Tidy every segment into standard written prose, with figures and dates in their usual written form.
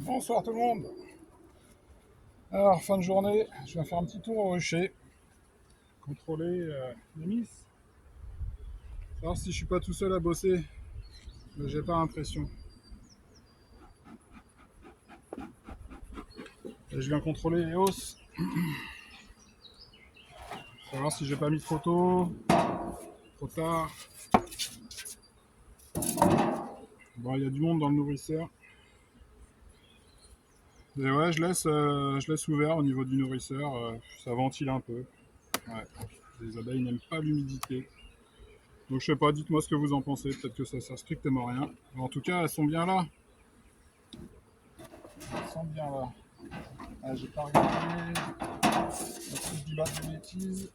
Bonsoir tout le monde. Alors, fin de journée, je vais faire un petit tour au rucher, contrôler les miss, savoir si je suis pas tout seul à bosser, mais j'ai pas l'impression. Et je viens contrôler les hausses, savoir si j'ai pas mis de photos, trop tard. Bon, il y a du monde dans le nourrisseur. Et ouais, je laisse ouvert au niveau du nourrisseur, ça ventile un peu. Ouais. Les abeilles n'aiment pas l'humidité. Donc je sais pas, dites-moi ce que vous en pensez, peut-être que ça sert strictement à rien. Mais en tout cas, elles sont bien là. Elles sont bien là. Ah, j'ai pas regardé. Si je dis pas de bêtises,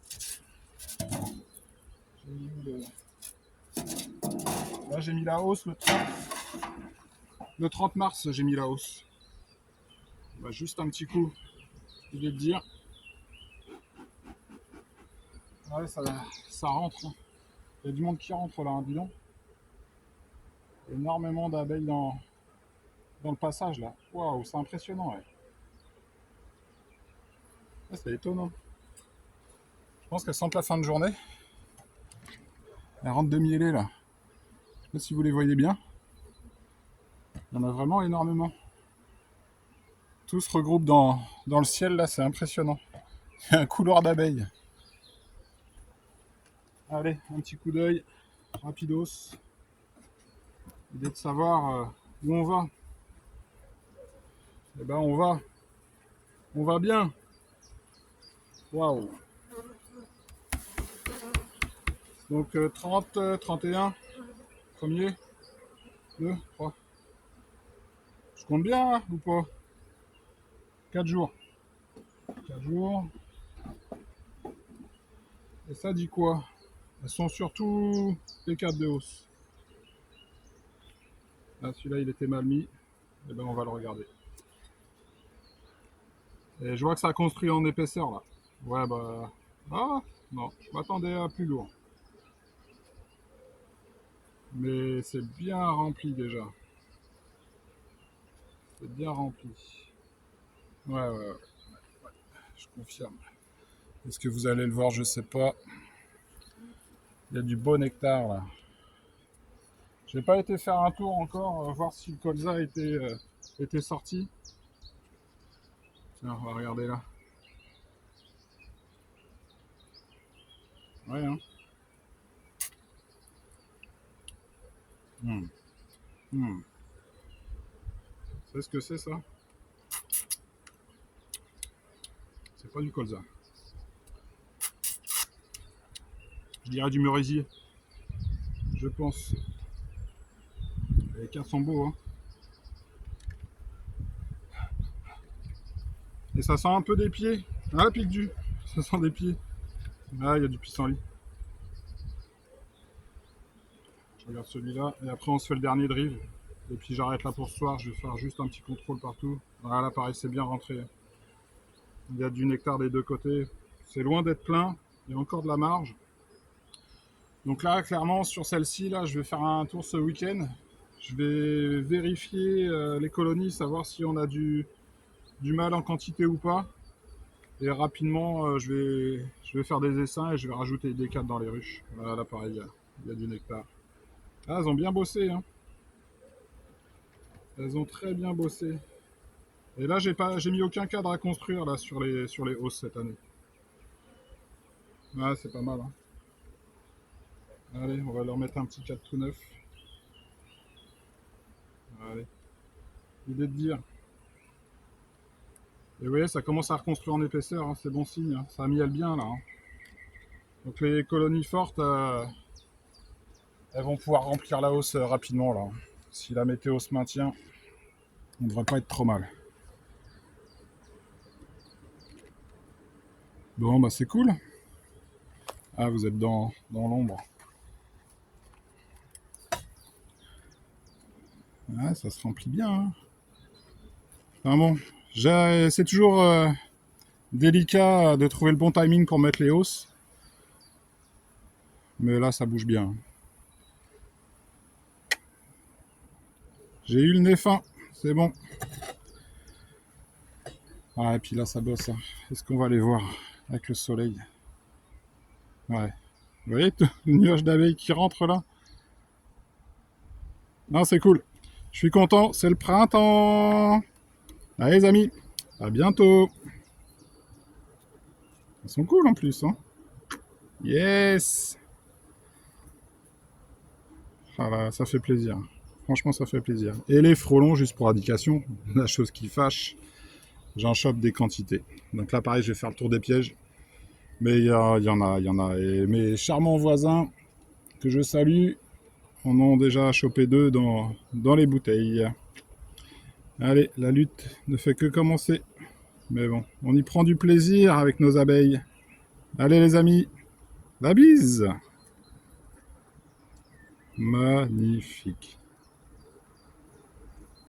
j'ai mis là j'ai mis la hausse le 30 mars, j'ai mis la hausse. Bah, juste un petit coup, je vais te dire. Ouais, ça rentre. Hein. Il y a du monde qui rentre là, hein, dis donc. Énormément d'abeilles dans le passage là. Waouh, c'est impressionnant. Ouais. Ouais, c'est étonnant. Je pense qu'elles sentent la fin de journée. Elles rentrent de mielées là. Je sais pas si vous les voyez bien. Il y en a vraiment énormément. Tout se regroupe dans le ciel là, c'est impressionnant. Il y a un couloir d'abeilles. Allez, un petit coup d'œil, rapidos. L'idée de savoir où on va. Eh ben on va bien. Waouh. Donc 30, 31, premier, 2, 3. Je compte bien hein, ou pas? 4 jours. 4 jours. Et ça dit quoi? Elles sont surtout les 4 de hausse. Ah, celui-là il était mal mis. Eh ben on va le regarder. Et je vois que ça a construit en épaisseur là. Ouais bah. Ah non, je m'attendais à plus lourd. Mais c'est bien rempli déjà. C'est bien rempli. Ouais, ouais, ouais, je confirme. Est-ce que vous allez le voir? Je sais pas. Il y a du beau nectar là. J'ai pas été faire un tour encore, voir si le colza était sorti. Tiens, on va regarder là. Ouais, hein. Hmm. Hmm. C'est ce que c'est ça? C'est pas du colza. Je dirais du merisier, je pense. Les cartes sont beaux, hein. Et ça sent un peu des pieds. Ah, pique du. Ça sent des pieds. Ah, il y a du pissenlit. Je regarde celui-là. Et après, on se fait le dernier drive. Et puis j'arrête là pour ce soir. Je vais faire juste un petit contrôle partout. Voilà, pareil, c'est bien rentré. Il y a du nectar des deux côtés. C'est loin d'être plein. Il y a encore de la marge. Donc là, clairement, sur celle-ci, là, je vais faire un tour ce week-end. Je vais vérifier les colonies, savoir si on a du mâle en quantité ou pas. Et rapidement, je vais faire des essaims et je vais rajouter des cadres dans les ruches. Voilà, là, pareil, il y a du nectar. Ah, elles ont bien bossé, hein. Elles ont très bien bossé. Et là, j'ai mis aucun cadre à construire là sur les hausses cette année. Ah, c'est pas mal, hein. Allez, on va leur mettre un petit cadre tout neuf. Allez, l'idée de dire. Et vous voyez, ça commence à reconstruire en épaisseur, hein, c'est bon signe. Hein. Ça mielle bien là. Hein. Donc les colonies fortes, elles vont pouvoir remplir la hausse rapidement là. Si la météo se maintient, on ne devrait pas être trop mal. Bon, bah c'est cool. Ah, vous êtes dans l'ombre. Ah, ça se remplit bien. Hein. Enfin bon, c'est toujours délicat de trouver le bon timing pour mettre les hausses. Mais là, ça bouge bien. J'ai eu le nez fin, c'est bon. Ah, et puis là, ça bosse. Hein. Est-ce qu'on va les voir avec le soleil? Ouais. Vous voyez le nuage d'abeilles qui rentre là? Non, c'est cool. Je suis content, c'est le printemps. Allez les amis, à bientôt. Ils sont cool en plus, hein. Yes. Ah là, ça fait plaisir. Franchement, ça fait plaisir. Et les frelons, juste pour indication, la chose qui fâche, j'en chope des quantités. Donc là, pareil, je vais faire le tour des pièges. Mais il y en a. Et mes charmants voisins, que je salue, en ont déjà chopé deux dans les bouteilles. Allez, la lutte ne fait que commencer. Mais bon, on y prend du plaisir avec nos abeilles. Allez les amis, la bise. Magnifique.